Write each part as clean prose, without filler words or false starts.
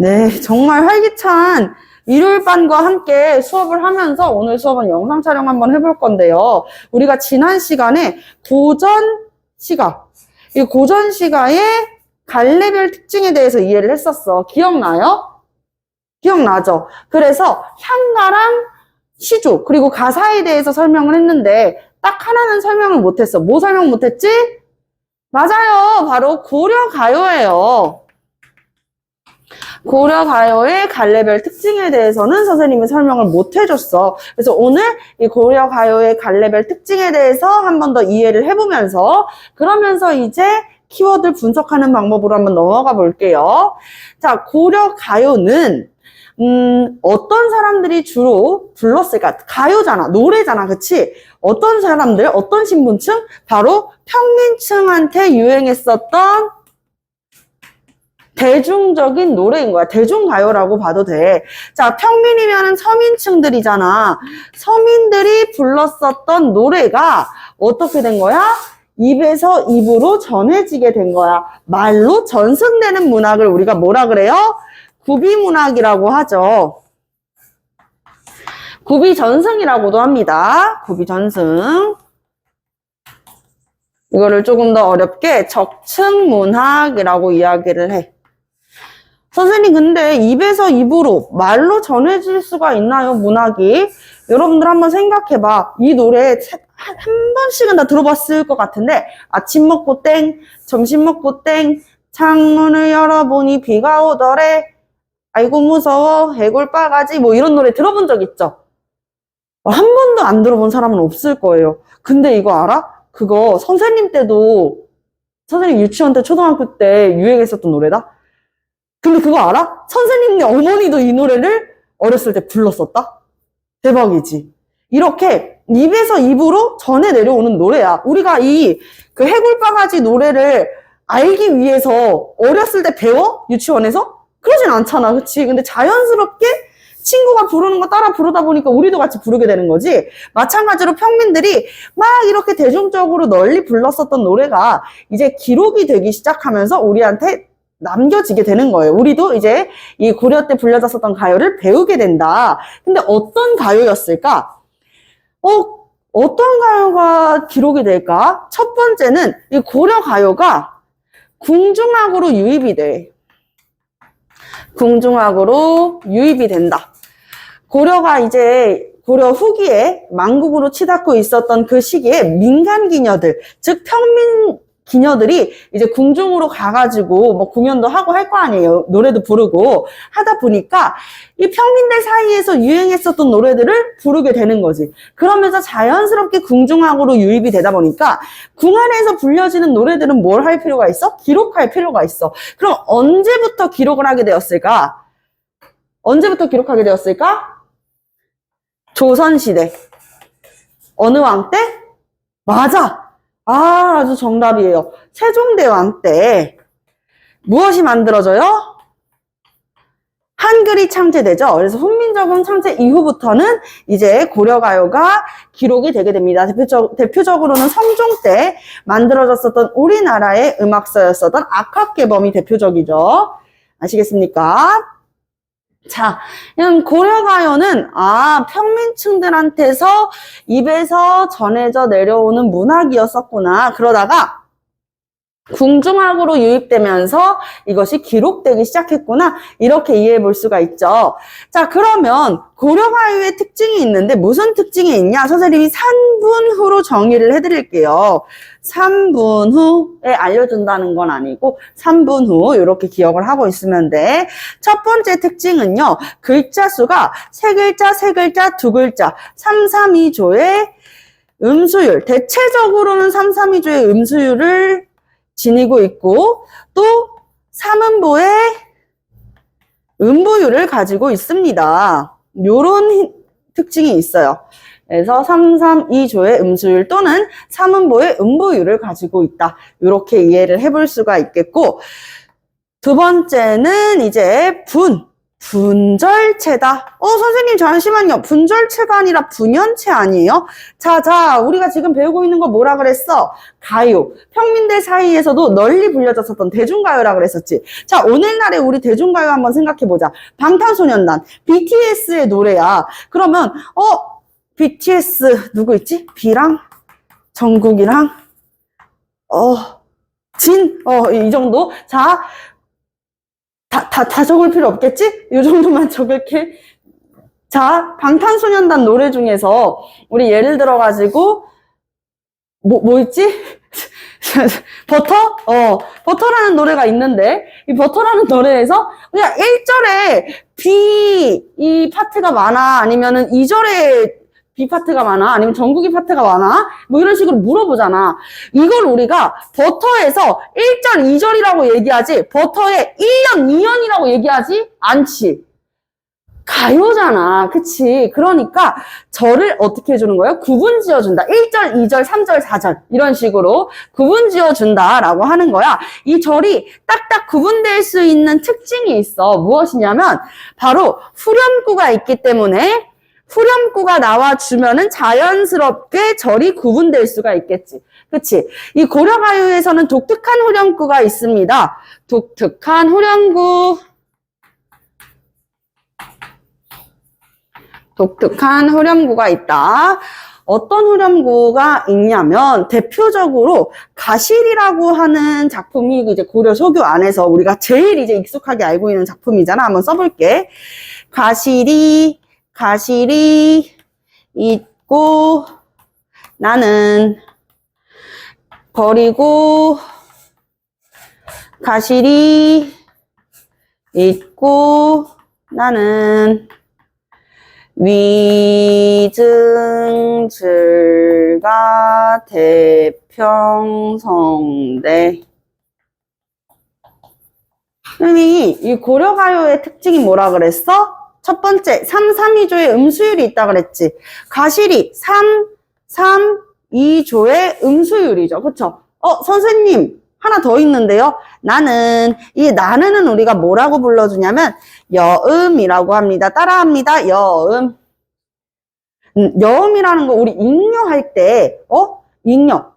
네, 정말 활기찬 일요일반과 함께 수업을 하면서 오늘 수업은 영상 촬영 한번 해볼 건데요. 우리가 지난 시간에 고전 시가, 이 고전 시가의 갈래별 특징에 대해서 이해를 했었어. 기억나요? 기억나죠? 그래서 향가랑 시조, 그리고 가사에 대해서 설명을 했는데 딱 하나는 설명을 못했어. 뭐 설명 못했지? 맞아요. 바로 고려가요예요. 고려가요의 갈래별 특징에 대해서는 선생님이 설명을 못 해줬어. 그래서 오늘 이 고려가요의 갈래별 특징에 대해서 한 번 더 이해를 해보면서 그러면서 이제 키워드 분석하는 방법으로 한번 넘어가 볼게요. 자, 고려가요는 어떤 사람들이 주로 불렀을까? 가요잖아, 노래잖아, 그치? 어떤 사람들, 어떤 신분층? 바로 평민층한테 유행했었던 대중적인 노래인 거야. 대중가요라고 봐도 돼. 자, 평민이면은 서민층들이잖아. 서민들이 불렀었던 노래가 어떻게 된 거야? 입에서 입으로 전해지게 된 거야. 말로 전승되는 문학을 우리가 뭐라 그래요? 구비문학이라고 하죠. 구비전승이라고도 합니다. 구비전승. 이거를 조금 더 어렵게 적층문학이라고 이야기를 해. 선생님, 근데 입에서 입으로 말로 전해질 수가 있나요, 문학이? 여러분들 한번 생각해봐. 이 노래 한 번씩은 다 들어봤을 것 같은데, 아침 먹고 땡, 점심 먹고 땡, 창문을 열어보니 비가 오더래, 아이고 무서워, 해골바가지, 뭐 이런 노래 들어본 적 있죠? 한 번도 안 들어본 사람은 없을 거예요. 근데 이거 알아? 그거 선생님 때도, 선생님 유치원 때, 초등학교 때 유행했었던 노래다? 근데 그거 알아? 선생님네 어머니도 이 노래를 어렸을 때 불렀었다? 대박이지. 이렇게 입에서 입으로 전해 내려오는 노래야. 우리가 그 해골바가지 노래를 알기 위해서 어렸을 때 배워? 유치원에서? 그러진 않잖아. 그치? 근데 자연스럽게 친구가 부르는 거 따라 부르다 보니까 우리도 같이 부르게 되는 거지. 마찬가지로 평민들이 막 이렇게 대중적으로 널리 불렀었던 노래가 이제 기록이 되기 시작하면서 우리한테 남겨지게 되는 거예요. 우리도 이제 이 고려 때 불려졌었던 가요를 배우게 된다. 근데 어떤 가요였을까? 어떤 가요가 기록이 될까? 첫 번째는 이 고려 가요가 궁중악으로 유입이 돼. 궁중악으로 유입이 된다. 고려가 이제 고려 후기에 망국으로 치닫고 있었던 그 시기에 민간 기녀들, 즉 평민 기녀들이 이제 궁중으로 가가지고 뭐 공연도 하고 할 거 아니에요. 노래도 부르고 하다 보니까 이 평민들 사이에서 유행했었던 노래들을 부르게 되는 거지. 그러면서 자연스럽게 궁중악으로 유입이 되다 보니까 궁 안에서 불려지는 노래들은 뭘 할 필요가 있어? 기록할 필요가 있어. 그럼 언제부터 기록을 하게 되었을까? 언제부터 기록하게 되었을까? 조선시대. 어느 왕 때? 맞아. 아주 정답이에요. 세종대왕 때 무엇이 만들어져요? 한글이 창제되죠. 그래서 훈민정음 창제 이후부터는 이제 고려가요가 기록이 되게 됩니다. 대표적으로는 성종 때 만들어졌었던 우리나라의 음악사였었던 악학개범이 대표적이죠. 아시겠습니까? 자, 고려가요는 평민층들한테서 입에서 전해져 내려오는 문학이었었구나. 그러다가 궁중악으로 유입되면서 이것이 기록되기 시작했구나. 이렇게 이해해 볼 수가 있죠. 자, 그러면 고려가요의 특징이 있는데 무슨 특징이 있냐? 선생님이 3분 후로 정의를 해드릴게요. 3분 후에 알려준다는 건 아니고 3분 후 이렇게 기억을 하고 있으면 돼. 첫 번째 특징은요. 글자 수가 3글자, 3글자, 2글자 332조의 음수율. 대체적으로는 332조의 음수율을 지니고 있고 또 3음보의 음보율을 가지고 있습니다. 요런 특징이 있어요. 그래서 332조의 음수율 또는 3음보의 음보율을 가지고 있다. 이렇게 이해를 해볼 수가 있겠고 두 번째는 이제 분절체다. 선생님 잠시만요. 분절체가 아니라 분연체 아니에요? 자, 우리가 지금 배우고 있는 거 뭐라 그랬어? 가요. 평민들 사이에서도 널리 불려졌었던 대중가요라 그랬었지. 자, 오늘날의 우리 대중가요 한번 생각해보자. 방탄소년단, BTS의 노래야. 그러면, BTS 누구 있지? B랑, 정국이랑, 이 정도? 자, 다 적을 필요 없겠지? 이 정도만 적을게. 자, 방탄소년단 노래 중에서, 우리 예를 들어가지고, 뭐 있지? 버터? 버터라는 노래가 있는데, 이 버터라는 노래에서, 그냥 1절에 이 파트가 많아? 아니면은 2절에 B 파트가 많아? 아니면 전국이 파트가 많아? 뭐 이런 식으로 물어보잖아. 이걸 우리가 버터에서 1절, 2절이라고 얘기하지, 버터에 1년, 2년이라고 얘기하지 않지. 가요잖아. 그치? 그러니까 절을 어떻게 해주는 거예요? 구분 지어준다. 1절, 2절, 3절, 4절 이런 식으로 구분 지어준다라고 하는 거야. 이 절이 딱딱 구분될 수 있는 특징이 있어. 무엇이냐면 바로 후렴구가 있기 때문에 후렴구가 나와주면은 자연스럽게 절이 구분될 수가 있겠지. 그치? 이 고려가요에서는 독특한 후렴구가 있습니다. 독특한 후렴구. 독특한 후렴구가 있다. 어떤 후렴구가 있냐면 대표적으로 가실이라고 하는 작품이 이제 고려 소교 안에서 우리가 제일 이제 익숙하게 알고 있는 작품이잖아. 한번 써볼게. 가실이 있고 나는 버리고 가실이 있고 나는 위증질가 대평성대. 이 고려가요의 특징이 뭐라 그랬어? 첫 번째, 3, 3, 2조에 음수율이 있다 그랬지. 가실이 3, 3, 2조의 음수율이죠. 그쵸? 선생님, 하나 더 있는데요. 나는, 이 나는은 우리가 뭐라고 불러주냐면, 여음이라고 합니다. 따라합니다. 여음. 여음이라는 거 우리 익녀할 때, 익녀.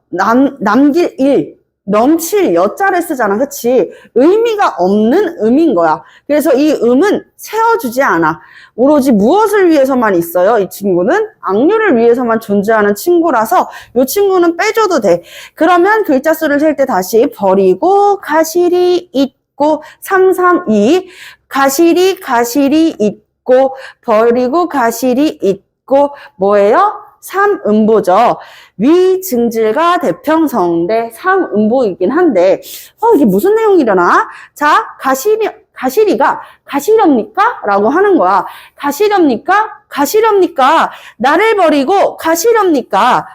남길 일. 넘칠 여자를 쓰잖아. 그치? 의미가 없는 음인 거야. 그래서 이 음은 세워주지 않아. 오로지 무엇을 위해서만 있어요? 이 친구는 악류를 위해서만 존재하는 친구라서 이 친구는 빼줘도 돼. 그러면 글자 수를 셀 때 다시 버리고 가실이 있고 3, 3, 2 가실이 있고 버리고 가실이 있고 뭐예요? 3음보죠. 위증질가 대평성대 3음보이긴 한데 이게 무슨 내용이려나? 자, 가시리가 가시렵니까? 라고 하는 거야. 가시렵니까? 나를 버리고 가시렵니까?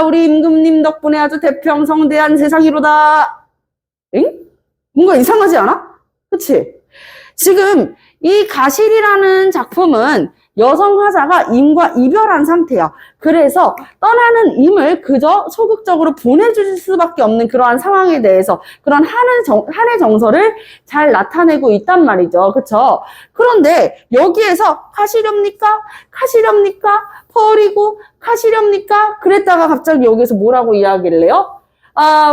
우리 임금님 덕분에 아주 대평성대한 세상이로다. 응? 뭔가 이상하지 않아? 그치? 지금 이 가실이라는 작품은 여성 화자가 임과 이별한 상태야. 그래서 떠나는 임을 그저 소극적으로 보내줄 수밖에 없는 그러한 상황에 대해서 그런 한의 정서를 잘 나타내고 있단 말이죠. 그쵸? 그런데 여기에서 가시렵니까? 버리고 가시렵니까? 그랬다가 갑자기 여기서 뭐라고 이야기를 해요?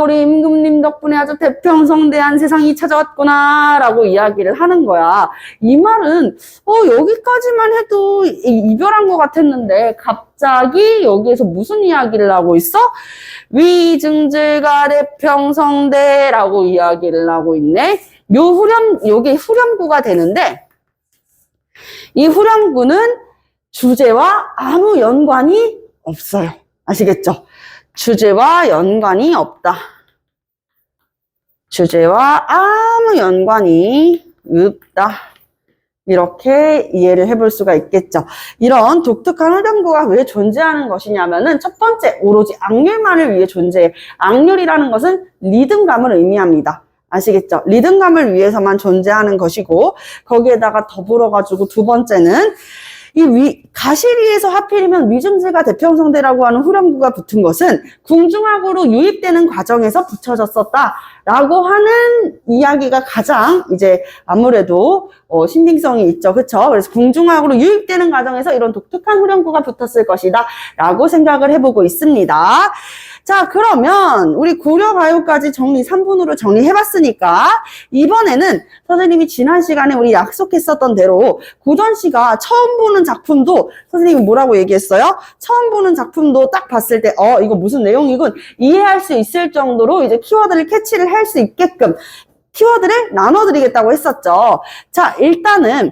우리 임금님 덕분에 아주 대평성대한 세상이 찾아왔구나 라고 이야기를 하는 거야. 이 말은 여기까지만 해도 이별한 것 같았는데 갑자기 여기에서 무슨 이야기를 하고 있어? 위증질가 대평성대라고 이야기를 하고 있네. 요게 후렴구가 되는데 이 후렴구는 주제와 아무 연관이 없어요. 아시겠죠? 주제와 연관이 없다. 주제와 아무 연관이 없다. 이렇게 이해를 해볼 수가 있겠죠. 이런 독특한 후렴구가 왜 존재하는 것이냐면은 첫 번째, 오로지 악률만을 위해 존재해. 악률이라는 것은 리듬감을 의미합니다. 아시겠죠? 리듬감을 위해서만 존재하는 것이고 거기에다가 더불어가지고 두 번째는 가시리에서 하필이면 위증질가 대평성대라고 하는 후렴구가 붙은 것은 궁중악으로 유입되는 과정에서 붙여졌었다라고 하는 이야기가 가장 이제 아무래도 신빙성이 있죠. 그쵸? 그래서 궁중학으로 유입되는 과정에서 이런 독특한 후렴구가 붙었을 것이다. 라고 생각을 해보고 있습니다. 자, 그러면 우리 고려가요까지 정리 3분으로 정리해봤으니까 이번에는 선생님이 지난 시간에 우리 약속했었던 대로 고전 씨가 처음 보는 작품도 선생님이 뭐라고 얘기했어요? 처음 보는 작품도 딱 봤을 때 이거 무슨 내용이군 이해할 수 있을 정도로 이제 키워드를 캐치를 할 수 있게끔 키워드를 나눠드리겠다고 했었죠. 자, 일단은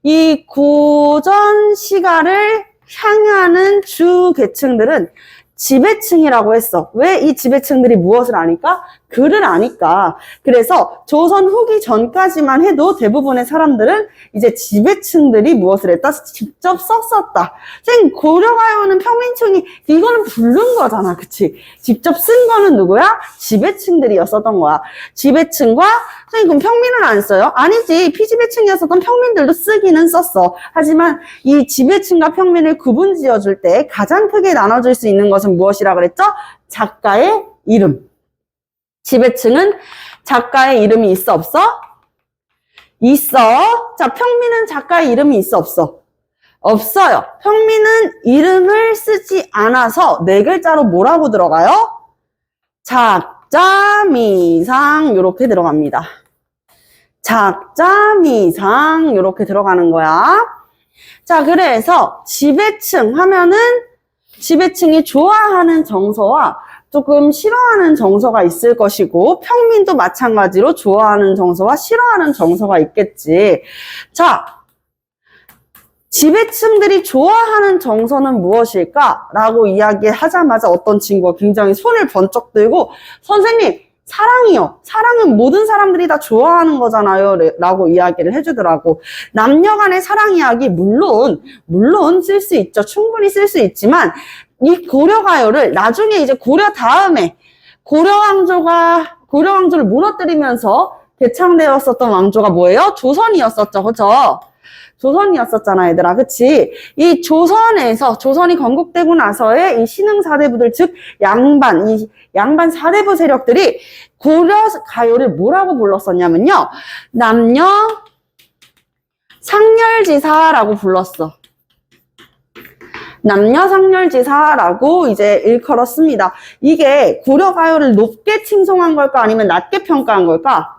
이 고전 시가를 향하는 주 계층들은 지배층이라고 했어. 왜 이 지배층들이 무엇을 아니까? 글을 아니까. 그래서 조선 후기 전까지만 해도 대부분의 사람들은 이제 지배층들이 무엇을 했다? 직접 썼었다. 선생님, 고려가요는 평민층이, 이거는 부른 거잖아. 그치? 직접 쓴 거는 누구야? 지배층들이었었던 거야. 지배층과, 선생님, 그럼 평민은 안 써요? 아니지. 피지배층이었었던 평민들도 쓰기는 썼어. 하지만 이 지배층과 평민을 구분 지어줄 때 가장 크게 나눠줄 수 있는 것은 무엇이라 그랬죠? 작가의 이름. 지배층은 작가의 이름이 있어, 없어? 있어. 자, 평민은 작가의 이름이 있어, 없어? 없어요. 평민은 이름을 쓰지 않아서 네 글자로 뭐라고 들어가요? 작자, 미상 요렇게 들어갑니다. 작자, 미상 요렇게 들어가는 거야. 자, 그래서 지배층 하면은 지배층이 좋아하는 정서와 조금 싫어하는 정서가 있을 것이고 평민도 마찬가지로 좋아하는 정서와 싫어하는 정서가 있겠지. 자, 지배층들이 좋아하는 정서는 무엇일까? 라고 이야기하자마자 어떤 친구가 굉장히 손을 번쩍 들고 선생님, 사랑이요. 사랑은 모든 사람들이 다 좋아하는 거잖아요. 라고 이야기를 해주더라고. 남녀 간의 사랑 이야기, 물론 쓸 수 있죠. 충분히 쓸 수 있지만, 이 고려가요를 나중에 이제 고려 다음에, 고려왕조를 무너뜨리면서 개창되었었던 왕조가 뭐예요? 조선이었었죠. 그죠? 조선이었었잖아, 얘들아. 그치? 이 조선이 건국되고 나서의 이 신흥사대부들, 즉, 양반 사대부 세력들이 고려 가요를 뭐라고 불렀었냐면요. 남녀 상렬지사라고 불렀어. 남녀 상렬지사라고 이제 일컬었습니다. 이게 고려 가요를 높게 칭송한 걸까? 아니면 낮게 평가한 걸까?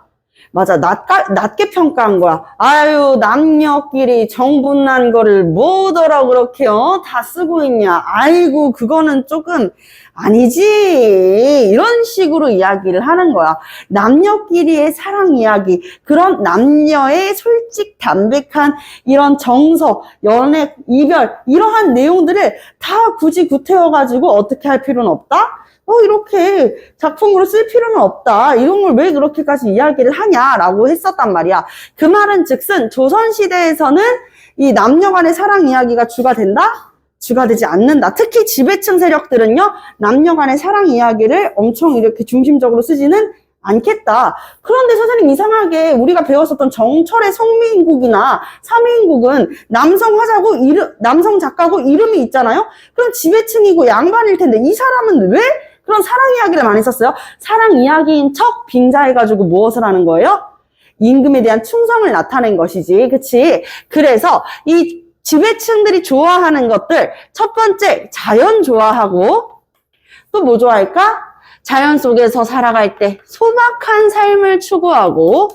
맞아, 낮게 평가한 거야. 아유, 남녀끼리 정분난 거를 뭐더러 그렇게, 다 쓰고 있냐. 아이고, 그거는 조금 아니지. 이런 식으로 이야기를 하는 거야. 남녀끼리의 사랑 이야기, 그런 남녀의 솔직, 담백한 이런 정서, 연애, 이별, 이러한 내용들을 다 굳이 구태워가지고 어떻게 할 필요는 없다? 이렇게 작품으로 쓸 필요는 없다. 이런 걸 왜 그렇게까지 이야기를 하냐라고 했었단 말이야. 그 말은 즉슨 조선시대에서는 이 남녀 간의 사랑 이야기가 주가 된다? 주가 되지 않는다. 특히 지배층 세력들은요, 남녀 간의 사랑 이야기를 엄청 이렇게 중심적으로 쓰지는 않겠다. 그런데 선생님, 이상하게 우리가 배웠었던 정철의 성미인국이나 삼미인국은 남성 작가고 이름이 있잖아요? 그럼 지배층이고 양반일 텐데 이 사람은 왜 그런 사랑 이야기를 많이 썼어요? 사랑 이야기인 척 빙자해가지고 무엇을 하는 거예요? 임금에 대한 충성을 나타낸 것이지. 그치? 그래서 이 지배층들이 좋아하는 것들, 첫 번째, 자연 좋아하고, 또 뭐 좋아할까? 자연 속에서 살아갈 때 소박한 삶을 추구하고,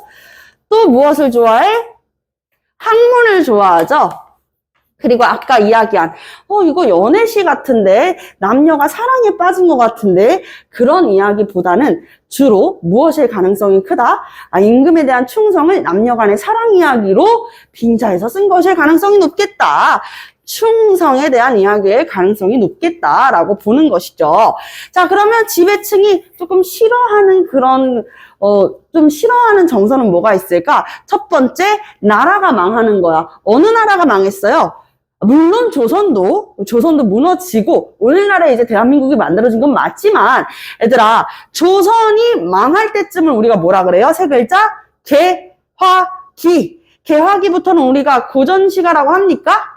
또 무엇을 좋아해? 학문을 좋아하죠. 그리고 아까 이야기한 이거 연애시 같은데, 남녀가 사랑에 빠진 것 같은데, 그런 이야기보다는 주로 무엇일 가능성이 크다? 임금에 대한 충성을 남녀 간의 사랑 이야기로 빙자해서 쓴 것일 가능성이 높겠다. 충성에 대한 이야기일 가능성이 높겠다라고 보는 것이죠. 자, 그러면 지배층이 조금 싫어하는 좀 싫어하는 정서는 뭐가 있을까? 첫 번째, 나라가 망하는 거야. 어느 나라가 망했어요? 물론 조선도 무너지고 오늘날에 이제 대한민국이 만들어진 건 맞지만, 얘들아, 조선이 망할 때쯤을 우리가 뭐라 그래요? 세 글자? 개화기. 개화기부터는 우리가 고전시가라고 합니까?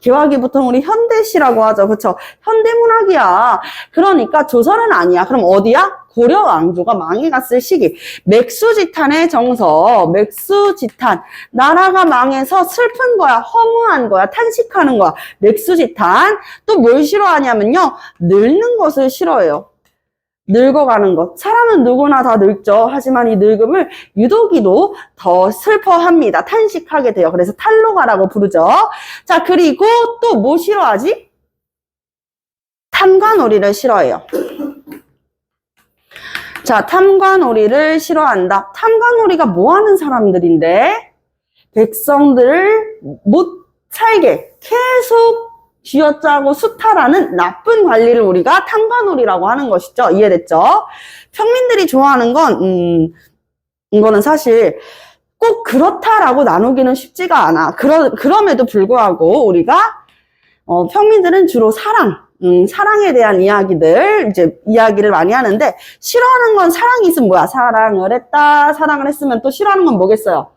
개화기 보통 우리 현대시라고 하죠. 그쵸? 현대문학이야. 그러니까 조선은 아니야. 그럼 어디야? 고려 왕조가 망해갔을 시기. 맥수지탄의 정서, 맥수지탄. 나라가 망해서 슬픈 거야, 허무한 거야, 탄식하는 거야. 맥수지탄. 또 뭘 싫어하냐면요. 늙는 것을 싫어해요. 늙어가는 것. 사람은 누구나 다 늙죠. 하지만 이 늙음을 유독이도 더 슬퍼합니다. 탄식하게 돼요. 그래서 탈로가라고 부르죠. 자, 그리고 또 뭐 싫어하지? 탐관오리를 싫어해요. 자, 탐관오리를 싫어한다. 탐관오리가 뭐 하는 사람들인데? 백성들을 못 살게 계속 쥐어짜고 수탈하는 나쁜 관리를 우리가 탐관오리라고 하는 것이죠. 이해됐죠? 평민들이 좋아하는 건 이거는 사실 꼭 그렇다라고 나누기는 쉽지가 않아. 그럼에도 불구하고 우리가 평민들은 주로 사랑에 대한 이야기를 많이 하는데, 싫어하는 건 사랑이 있으면 뭐야? 사랑을 했다. 사랑을 했으면 또 싫어하는 건 뭐겠어요?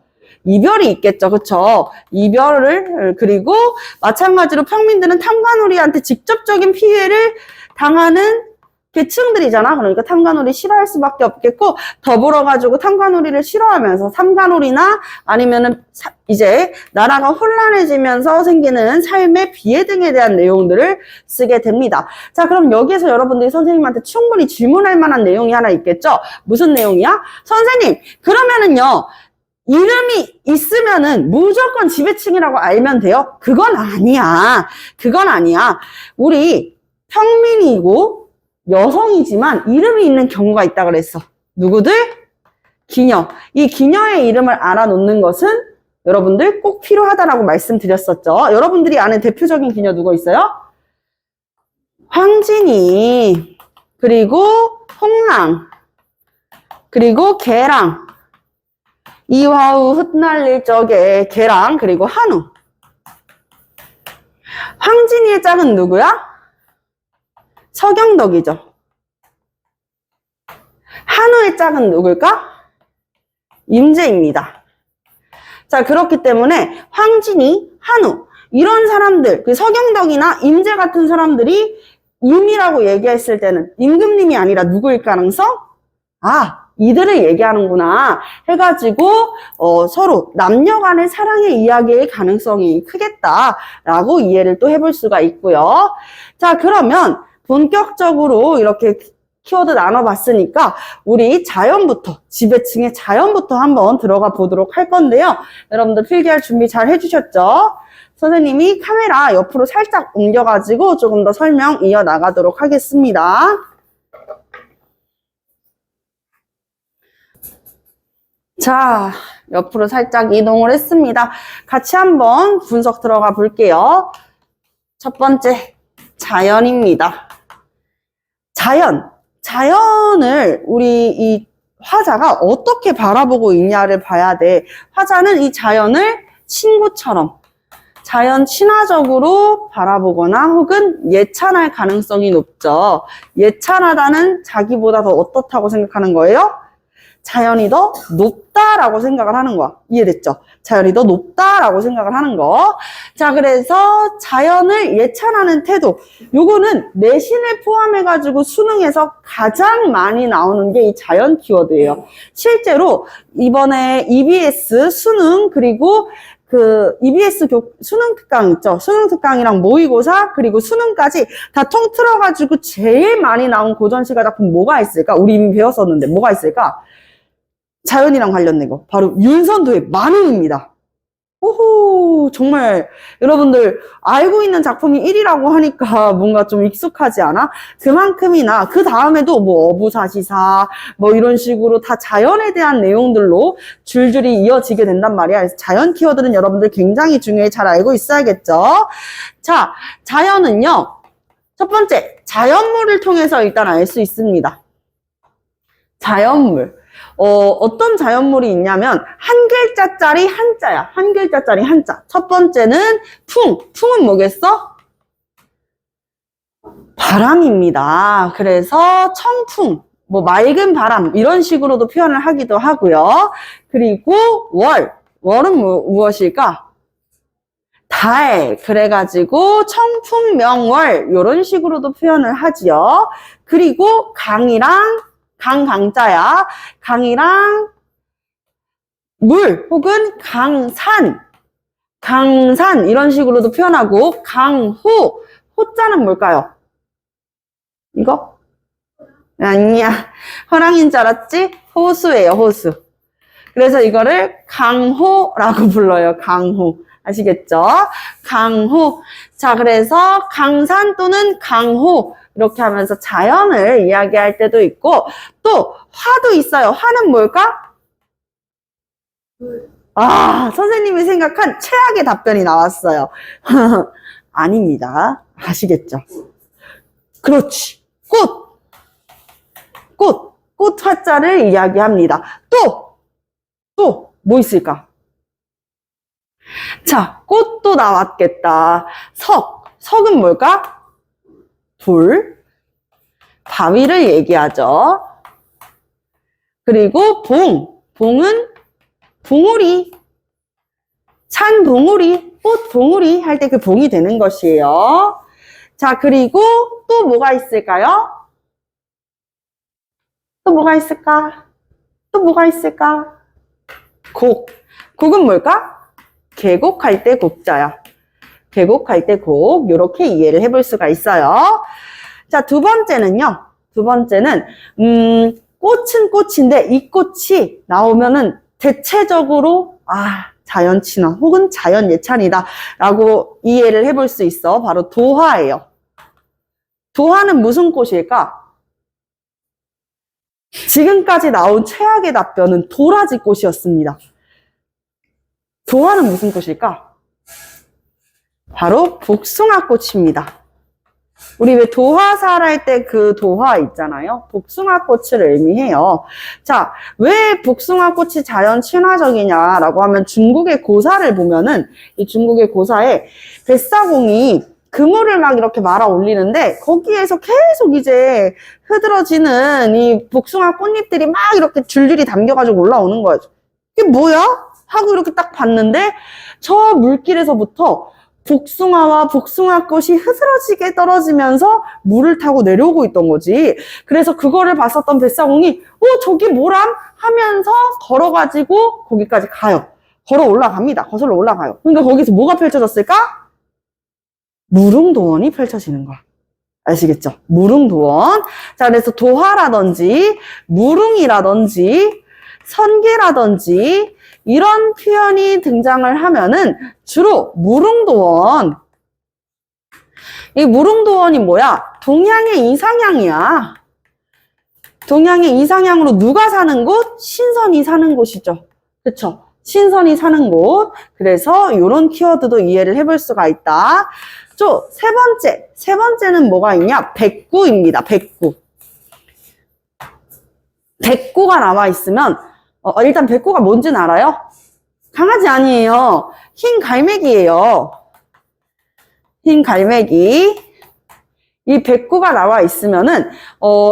이별이 있겠죠. 그쵸? 이별을, 그리고 마찬가지로 평민들은 탐관오리한테 직접적인 피해를 당하는 계층들이잖아. 그러니까 탐관오리 싫어할 수밖에 없겠고, 더불어가지고 탐관오리를 싫어하면서 탐관오리나 아니면은 이제 나라가 혼란해지면서 생기는 삶의 비애 등에 대한 내용들을 쓰게 됩니다. 자, 그럼 여기에서 여러분들이 선생님한테 충분히 질문할 만한 내용이 하나 있겠죠? 무슨 내용이야? 선생님, 그러면은요, 이름이 있으면은 무조건 지배층이라고 알면 돼요? 그건 아니야. 그건 아니야. 우리 평민이고 여성이지만 이름이 있는 경우가 있다 그랬어. 누구들? 기녀. 이 기녀의 이름을 알아놓는 것은 여러분들 꼭 필요하다라고 말씀드렸었죠. 여러분들이 아는 대표적인 기녀 누구 있어요? 황진이, 그리고 홍랑, 그리고 개랑. 이화후 흩날릴 적에 개랑, 그리고 한우. 황진이의 짝은 누구야? 서경덕이죠. 한우의 짝은 누굴까? 임재입니다. 자, 그렇기 때문에 황진이, 한우 이런 사람들, 그 서경덕이나 임재 같은 사람들이 임이라고 얘기했을 때는 임금님이 아니라 누구일 가능성? 이들을 얘기하는구나 해가지고 서로 남녀 간의 사랑의 이야기의 가능성이 크겠다라고 이해를 또 해볼 수가 있고요. 자, 그러면 본격적으로 이렇게 키워드 나눠봤으니까 우리 자연부터, 지배층의 자연부터 한번 들어가 보도록 할 건데요. 여러분들 필기할 준비 잘 해주셨죠? 선생님이 카메라 옆으로 살짝 옮겨가지고 조금 더 설명 이어나가도록 하겠습니다. 자, 옆으로 살짝 이동을 했습니다. 같이 한번 분석 들어가 볼게요. 첫 번째, 자연입니다. 자연을 우리 이 화자가 어떻게 바라보고 있냐를 봐야 돼. 화자는 이 자연을 친구처럼, 자연 친화적으로 바라보거나 혹은 예찬할 가능성이 높죠. 예찬하다는 자기보다 더 어떻다고 생각하는 거예요? 자연이 더 높다라고 생각을 하는 거야. 이해됐죠? 자연이 더 높다라고 생각을 하는 거. 자, 그래서 자연을 예찬하는 태도. 요거는 내신을 포함해가지고 수능에서 가장 많이 나오는 게 이 자연 키워드예요. 실제로 이번에 EBS 수능 그리고 그 EBS 수능 특강 있죠? 수능 특강이랑 모의고사 그리고 수능까지 다 통틀어가지고 제일 많이 나온 고전시가 작품 뭐가 있을까? 우리 이미 배웠었는데 뭐가 있을까? 자연이랑 관련된 거. 바로 윤선도의 만우입니다. 오호, 정말 여러분들 알고 있는 작품이 1위라고 하니까 뭔가 좀 익숙하지 않아? 그만큼이나 그 다음에도 뭐 어부사시사 뭐 이런 식으로 다 자연에 대한 내용들로 줄줄이 이어지게 된단 말이야. 그래서 자연 키워드는 여러분들 굉장히 중요해. 잘 알고 있어야겠죠? 자, 자연은요. 첫 번째, 자연물을 통해서 일단 알 수 있습니다. 자연물. 어떤 자연물이 있냐면 한 글자짜리 한자야. 한 글자짜리 한자. 첫 번째는 풍. 풍은 뭐겠어? 바람입니다. 그래서 청풍, 뭐 맑은 바람 이런 식으로도 표현을 하기도 하고요. 그리고 월은 무엇일까? 달. 그래가지고 청풍명월 요런 식으로도 표현을 하지요. 그리고 강이랑 강자야. 강이랑 물 혹은 강산 이런 식으로도 표현하고 강호. 호자는 뭘까요? 이거? 아니야. 호랑이인 줄 알았지? 호수예요, 호수. 그래서 이거를 강호라고 불러요, 강호. 아시겠죠? 강호. 자, 그래서 강산 또는 강호. 이렇게 하면서 자연을 이야기할 때도 있고, 또, 화도 있어요. 화는 뭘까? 아, 선생님이 생각한 최악의 답변이 나왔어요. 아닙니다. 아시겠죠? 그렇지. 꽃 화자를 이야기합니다. 또, 뭐 있을까? 자, 꽃도 나왔겠다. 석은 뭘까? 돌, 바위를 얘기하죠. 그리고 봉은 봉우리, 찬 봉우리, 꽃 봉우리 할 때 그 봉이 되는 것이에요. 자, 그리고 또 뭐가 있을까요? 또 뭐가 있을까? 곡은 뭘까? 계곡할 때 곡자야. 계곡할 때 곡. 이렇게 이해를 해볼 수가 있어요. 자, 두 번째는 꽃은 꽃인데 이 꽃이 나오면은 대체적으로 자연 친화 혹은 자연 예찬이다 라고 이해를 해볼 수 있어. 바로 도화예요. 도화는 무슨 꽃일까? 지금까지 나온 최악의 답변은 도라지 꽃이었습니다. 도화는 무슨 꽃일까? 바로 복숭아 꽃입니다. 우리 왜 도화살 할 때 그 도화 있잖아요. 복숭아 꽃을 의미해요. 자, 왜 복숭아 꽃이 자연 친화적이냐라고 하면 중국의 고사를 보면은 이 중국의 고사에 뱃사공이 그물을 막 이렇게 말아 올리는데 거기에서 계속 이제 흐드러지는 이 복숭아 꽃잎들이 막 이렇게 줄줄이 담겨가지고 올라오는 거예요. 이게 뭐야? 하고 이렇게 딱 봤는데 저 물길에서부터 복숭아와 복숭아꽃이 흐드러지게 떨어지면서 물을 타고 내려오고 있던 거지. 그래서 그거를 봤었던 뱃사공이 저기 뭐람? 하면서 걸어가지고 거기까지 가요. 걸어 올라갑니다. 거슬러 올라가요. 그러니까 거기서 뭐가 펼쳐졌을까? 무릉도원이 펼쳐지는 거야. 아시겠죠? 무릉도원. 자, 그래서 도화라든지 무릉이라든지 선계라든지 이런 표현이 등장을 하면은 주로 무릉도원. 이 무릉도원이 뭐야? 동양의 이상향이야. 동양의 이상향으로 누가 사는 곳? 신선이 사는 곳이죠. 그쵸? 신선이 사는 곳. 그래서 이런 키워드도 이해를 해볼 수가 있다. 세 번째는 뭐가 있냐? 백구입니다. 백구. 백구가 나와 있으면 일단 백구가 뭔지는 알아요? 강아지 아니에요. 흰 갈매기예요. 흰 갈매기. 이 백구가 나와 있으면은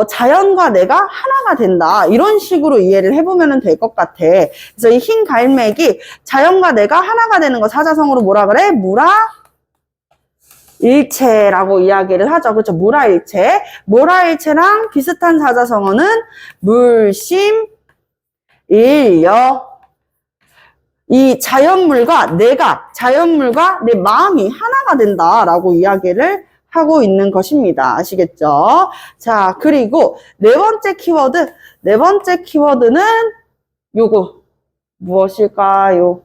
자연과 내가 하나가 된다. 이런 식으로 이해를 해보면 될 것 같아. 그래서 이 흰 갈매기, 자연과 내가 하나가 되는 거 사자성어로 뭐라 그래? 무라일체라고 이야기를 하죠. 그렇죠? 무라일체. 무라일체랑 비슷한 사자성어는 물심, 일여. 이 자연물과 내 마음이 하나가 된다라고 이야기를 하고 있는 것입니다. 아시겠죠? 자, 그리고 네 번째 키워드는 요거 무엇일까요?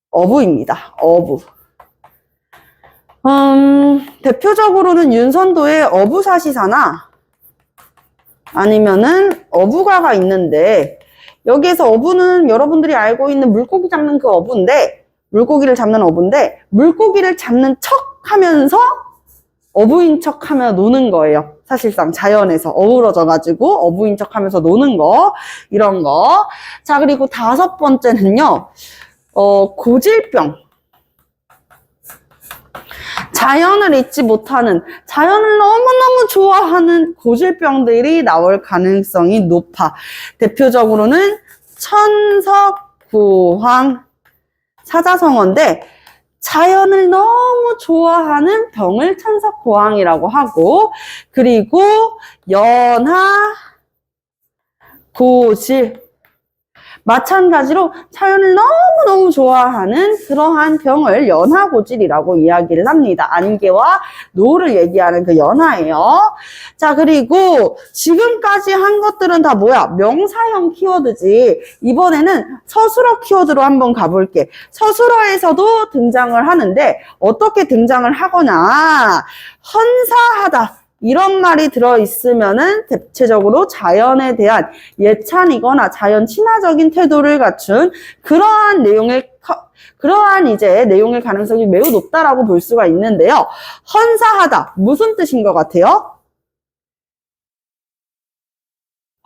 어부입니다. 어부. 대표적으로는 윤선도의 어부사시사나 아니면은 어부가가 있는데 여기에서 어부는 여러분들이 알고 있는 물고기 잡는 그 어부인데 물고기를 잡는 척 하면서 어부인 척 하며 노는 거예요. 사실상 자연에서 어우러져 가지고 어부인 척 하면서 노는 거 이런 거. 자, 그리고 다섯 번째는요. 고질병. 자연을 잊지 못하는, 자연을 너무너무 좋아하는 고질병들이 나올 가능성이 높아. 대표적으로는 천석구황 사자성어인데 자연을 너무 좋아하는 병을천석고항이라고 하고, 그리고 연하, 고질. 마찬가지로 자연을 너무너무 좋아하는 그러한 병을 연하고질이라고 이야기를 합니다. 안개와 노를 얘기하는 그 연하예요. 자, 그리고 지금까지 한 것들은 다 뭐야? 명사형 키워드지. 이번에는 서술어 키워드로 한번 가볼게. 서술어에서도 등장을 하는데 어떻게 등장을 하거나 헌사하다. 이런 말이 들어있으면은 대체적으로 자연에 대한 예찬이거나 자연 친화적인 태도를 갖춘 그러한 내용의 가능성이 매우 높다라고 볼 수가 있는데요. 헌사하다. 무슨 뜻인 것 같아요?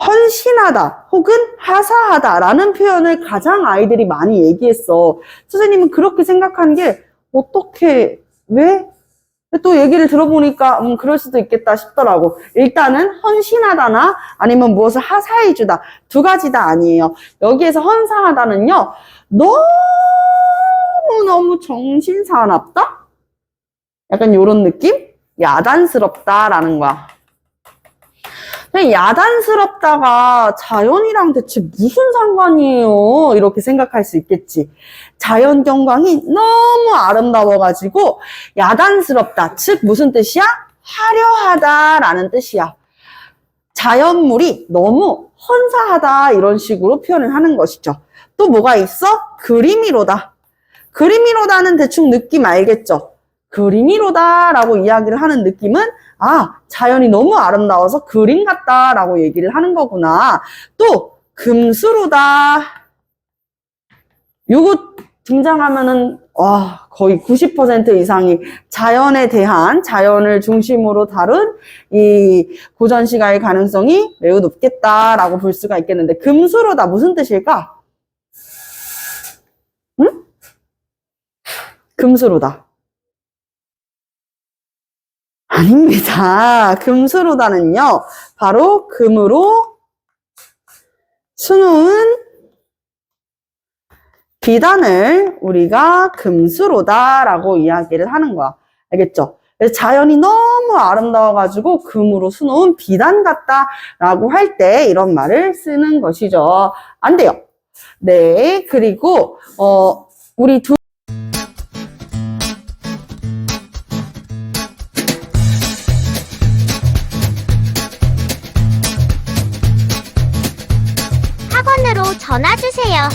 헌신하다 혹은 하사하다라는 표현을 가장 아이들이 많이 얘기했어. 선생님은 그렇게 생각한 게 어떻게, 왜? 또 얘기를 들어보니까 그럴 수도 있겠다 싶더라고. 일단은 헌신하다나 아니면 무엇을 하사해주다. 두 가지 다 아니에요. 여기에서 헌사하다는요. 너무너무 정신사납다? 약간 이런 느낌? 야단스럽다라는 거야. 그냥 야단스럽다가 자연이랑 대체 무슨 상관이에요? 이렇게 생각할 수 있겠지. 자연 경광이 너무 아름다워가지고 야단스럽다. 즉 무슨 뜻이야? 화려하다라는 뜻이야. 자연물이 너무 헌사하다 이런 식으로 표현을 하는 것이죠. 또 뭐가 있어? 그림이로다. 그림이로다는 대충 느낌 알겠죠? 그림이로다라고 이야기를 하는 느낌은 자연이 너무 아름다워서 그림 같다라고 얘기를 하는 거구나. 또 금수로다. 요거 등장하면은 거의 90% 이상이 자연에 대한 자연을 중심으로 다룬 이 고전시가의 가능성이 매우 높겠다라고 볼 수가 있겠는데 금수로다 무슨 뜻일까? 응? 금수로다. 아닙니다. 금수로다는요, 바로 금으로 수놓은 비단을 우리가 금수로다라고 이야기를 하는 거야. 알겠죠? 자연이 너무 아름다워가지고 금으로 수놓은 비단 같다라고 할 때 이런 말을 쓰는 것이죠. 안 돼요. 네, 그리고 우리 두 학원으로 전화 주세요.